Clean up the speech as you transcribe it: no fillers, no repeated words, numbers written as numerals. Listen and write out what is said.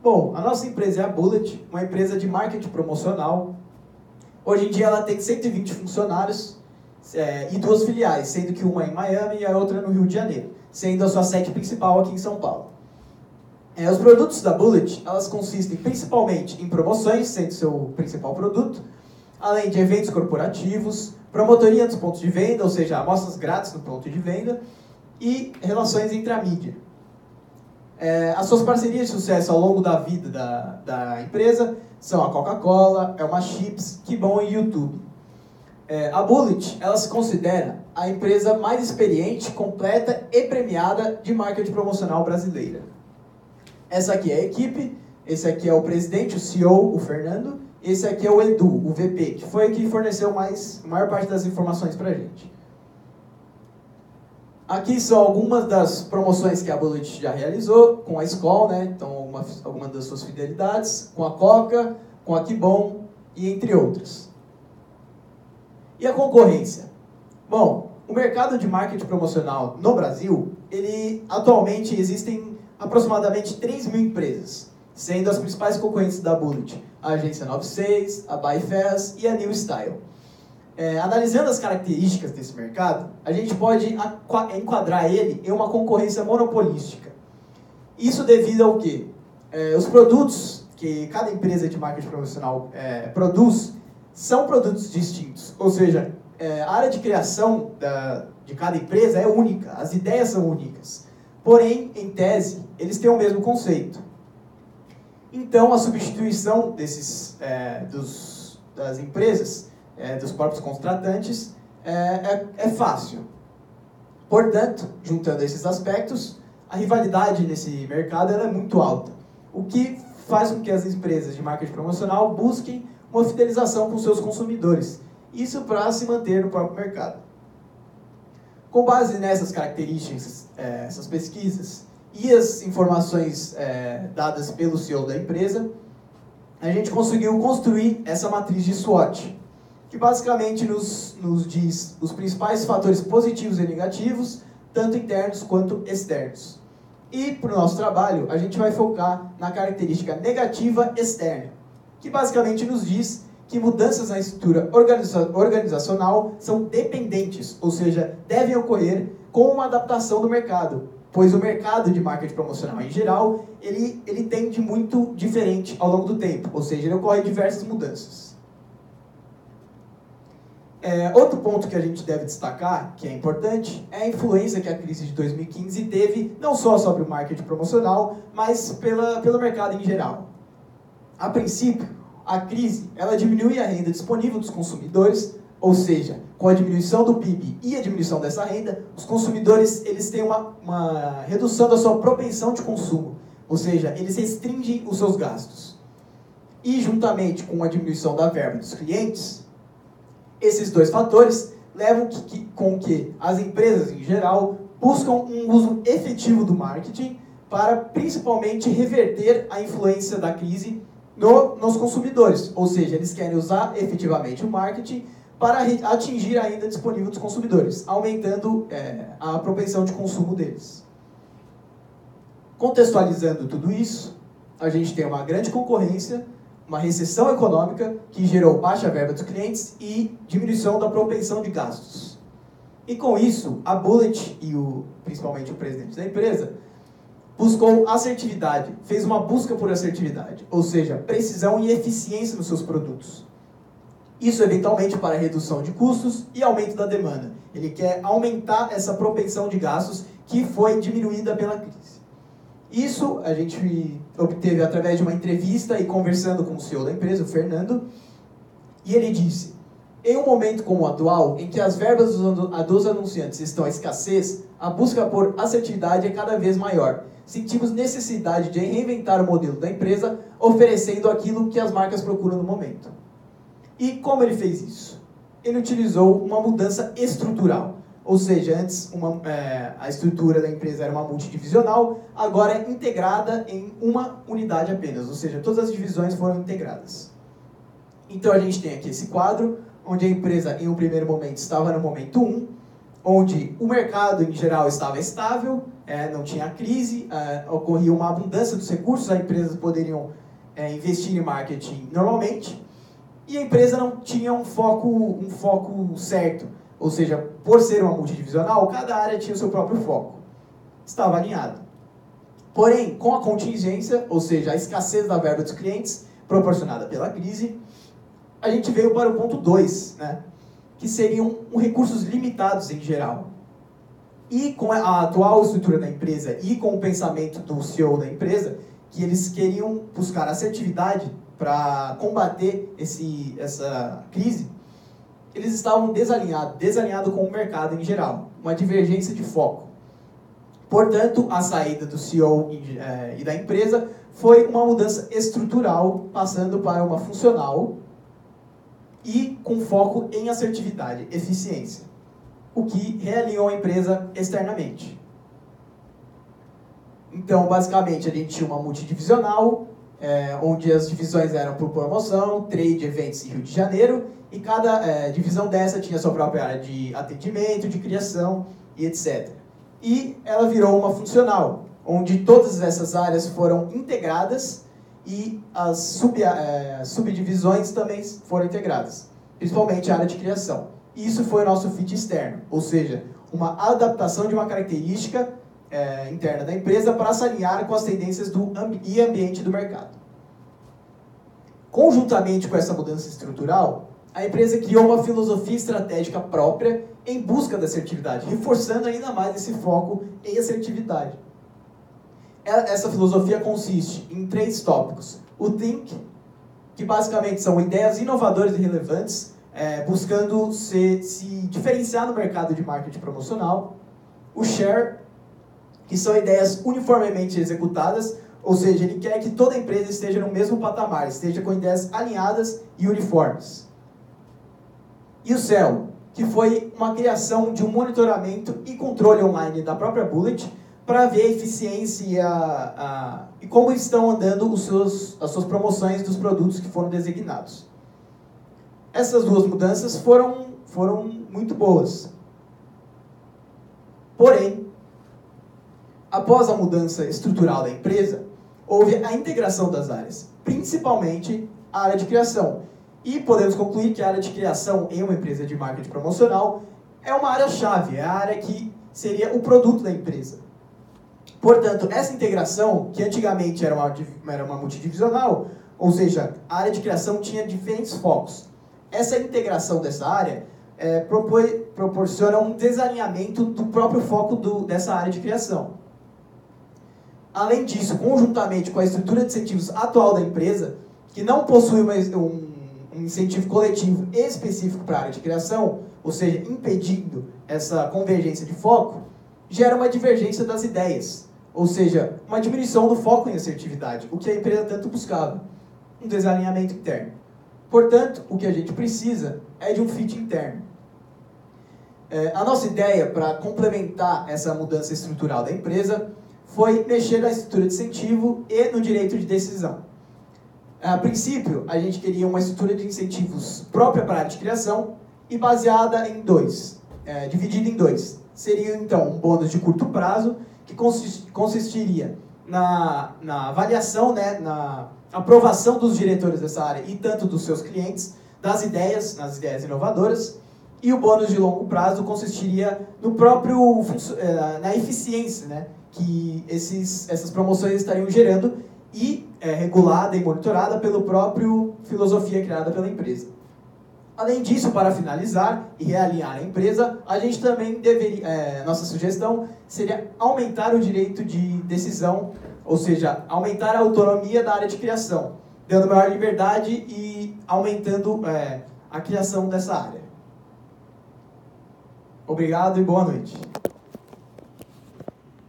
Bom, a nossa empresa é a Bullet, uma empresa de marketing promocional. Hoje em dia ela tem 120 funcionários e 2 filiais, sendo que uma é em Miami e a outra no Rio de Janeiro, sendo a sua sede principal aqui em São Paulo. Os produtos da Bullet, elas consistem principalmente em promoções, sendo seu principal produto, além de eventos corporativos, promotoria dos pontos de venda, ou seja, amostras grátis no ponto de venda, e relações entre a mídia. As suas parcerias de sucesso ao longo da vida da empresa são a Coca-Cola, Elma Chips, Que Bom e YouTube. A Bullet, ela se considera a empresa mais experiente, completa e premiada de marketing promocional brasileira. Essa aqui é a equipe, esse aqui é o presidente, o CEO, o Fernando, esse aqui é o Edu, o VP, que foi o que forneceu a maior parte das informações para a gente. Aqui são algumas das promoções que a Bullet já realizou, com a Skol, né? Então algumas das suas fidelidades, com a Coca, com a Que Bom e entre outras. E a concorrência? Bom, o mercado de marketing promocional no Brasil, atualmente existem aproximadamente 3.000 empresas, sendo as principais concorrentes da Bullet a Agência 96, a Byfast e a New Style. Analisando as características desse mercado, a gente pode enquadrar ele em uma concorrência monopolística. Isso devido ao quê? Os produtos que cada empresa de marketing promocional produz são produtos distintos, ou seja, a área de criação de cada empresa é única, as ideias são únicas. Porém, em tese, eles têm o mesmo conceito. Então, a substituição das empresas, dos próprios contratantes, é fácil. Portanto, juntando esses aspectos, a rivalidade nesse mercado é muito alta, o que faz com que as empresas de marketing promocional busquem uma fidelização com seus consumidores, isso para se manter no próprio mercado. Com base nessas características, essas pesquisas e as informações dadas pelo CEO da empresa, a gente conseguiu construir essa matriz de SWOT, que basicamente nos diz os principais fatores positivos e negativos, tanto internos quanto externos. E para o nosso trabalho, a gente vai focar na característica negativa externa, que basicamente nos diz que mudanças na estrutura organizacional são dependentes, ou seja, devem ocorrer com uma adaptação do mercado, pois o mercado de marketing promocional em geral, ele tende muito diferente ao longo do tempo, ou seja, ele ocorre diversas mudanças. Outro ponto que a gente deve destacar, que é importante, é a influência que a crise de 2015 teve, não só sobre o marketing promocional, mas pelo mercado em geral. A princípio, a crise ela diminui a renda disponível dos consumidores, ou seja, com a diminuição do PIB e a diminuição dessa renda, os consumidores eles têm uma redução da sua propensão de consumo, ou seja, eles restringem os seus gastos. E juntamente com a diminuição da verba dos clientes, esses dois fatores levam com que as empresas em geral buscam um uso efetivo do marketing para principalmente reverter a influência da crise nos consumidores, ou seja, eles querem usar efetivamente o marketing para atingir a renda disponível dos consumidores, aumentando a propensão de consumo deles. Contextualizando tudo isso, a gente tem uma grande concorrência, uma recessão econômica que gerou baixa verba dos clientes e diminuição da propensão de gastos. E com isso, a Bullet e principalmente o presidente da empresa buscou assertividade, fez uma busca por assertividade, ou seja, precisão e eficiência nos seus produtos. Isso eventualmente para redução de custos e aumento da demanda. Ele quer aumentar essa propensão de gastos que foi diminuída pela crise. Isso a gente obteve através de uma entrevista e conversando com o CEO da empresa, o Fernando, e ele disse: em um momento como o atual, em que as verbas dos anunciantes estão à escassez, a busca por assertividade é cada vez maior. Sentimos necessidade de reinventar o modelo da empresa, oferecendo aquilo que as marcas procuram no momento. E como ele fez isso? Ele utilizou uma mudança estrutural. Ou seja, antes a estrutura da empresa era uma multidivisional, agora é integrada em uma unidade apenas, ou seja, todas as divisões foram integradas. Então a gente tem aqui esse quadro, onde a empresa em um primeiro momento estava no momento 1, onde o mercado em geral estava estável, não tinha crise, ocorria uma abundância dos recursos, as empresas poderiam investir em marketing normalmente, e a empresa não tinha um foco certo, ou seja, por ser uma multidivisional, cada área tinha o seu próprio foco, estava alinhado. Porém, com a contingência, ou seja, a escassez da verba dos clientes, proporcionada pela crise, a gente veio para o ponto 2, né? Que seriam recursos limitados em geral. E com a atual estrutura da empresa e com o pensamento do CEO da empresa, que eles queriam buscar assertividade para combater essa crise, eles estavam desalinhados com o mercado em geral, uma divergência de foco. Portanto, a saída do CEO e da empresa foi uma mudança estrutural, passando para uma funcional, e com foco em assertividade, eficiência, o que realinhou a empresa externamente. Então, basicamente, a gente tinha uma multidivisional, onde as divisões eram por promoção, trade, eventos e Rio de Janeiro, e cada divisão dessa tinha sua própria área de atendimento, de criação e etc. E ela virou uma funcional, onde todas essas áreas foram integradas e as subdivisões também foram integradas, principalmente a área de criação. E isso foi o nosso fit externo, ou seja, uma adaptação de uma característica interna da empresa para se alinhar com as tendências e ambiente do mercado. Conjuntamente com essa mudança estrutural, a empresa criou uma filosofia estratégica própria em busca da assertividade, reforçando ainda mais esse foco em assertividade. Essa filosofia consiste em 3 tópicos. O Think, que basicamente são ideias inovadoras e relevantes, buscando se diferenciar no mercado de marketing promocional. O Share, que são ideias uniformemente executadas, ou seja, ele quer que toda empresa esteja no mesmo patamar, esteja com ideias alinhadas e uniformes. E o Cell, que foi uma criação de um monitoramento e controle online da própria Bullet, para ver a eficiência e como estão andando as suas promoções dos produtos que foram designados. Essas 2 mudanças foram muito boas. Porém, após a mudança estrutural da empresa, houve a integração das áreas, principalmente a área de criação. E podemos concluir que a área de criação em uma empresa de marketing promocional é uma área-chave, é a área que seria o produto da empresa. Portanto, essa integração, que antigamente era uma multidivisional, ou seja, a área de criação tinha diferentes focos. Essa integração dessa área proporciona um desalinhamento do próprio foco dessa área de criação. Além disso, conjuntamente com a estrutura de incentivos atual da empresa, que não possui um incentivo coletivo específico para a área de criação, ou seja, impedindo essa convergência de foco, gera uma divergência das ideias, ou seja, uma diminuição do foco em assertividade, o que a empresa tanto buscava, um desalinhamento interno. Portanto, o que a gente precisa é de um fit interno. A nossa ideia para complementar essa mudança estrutural da empresa foi mexer na estrutura de incentivo e no direito de decisão. A princípio, a gente queria uma estrutura de incentivos própria para a área de criação e baseada em dividida em 2. Seria, então, um bônus de curto prazo, que consistiria na avaliação, na aprovação dos diretores dessa área e tanto dos seus clientes, nas ideias inovadoras, e o bônus de longo prazo consistiria na eficiência, que essas promoções estariam gerando e regulada e monitorada pela própria filosofia criada pela empresa. Além disso, para finalizar e realinhar a empresa, a gente também nossa sugestão seria aumentar o direito de decisão, ou seja, aumentar a autonomia da área de criação, dando maior liberdade e aumentando a criação dessa área. Obrigado e boa noite.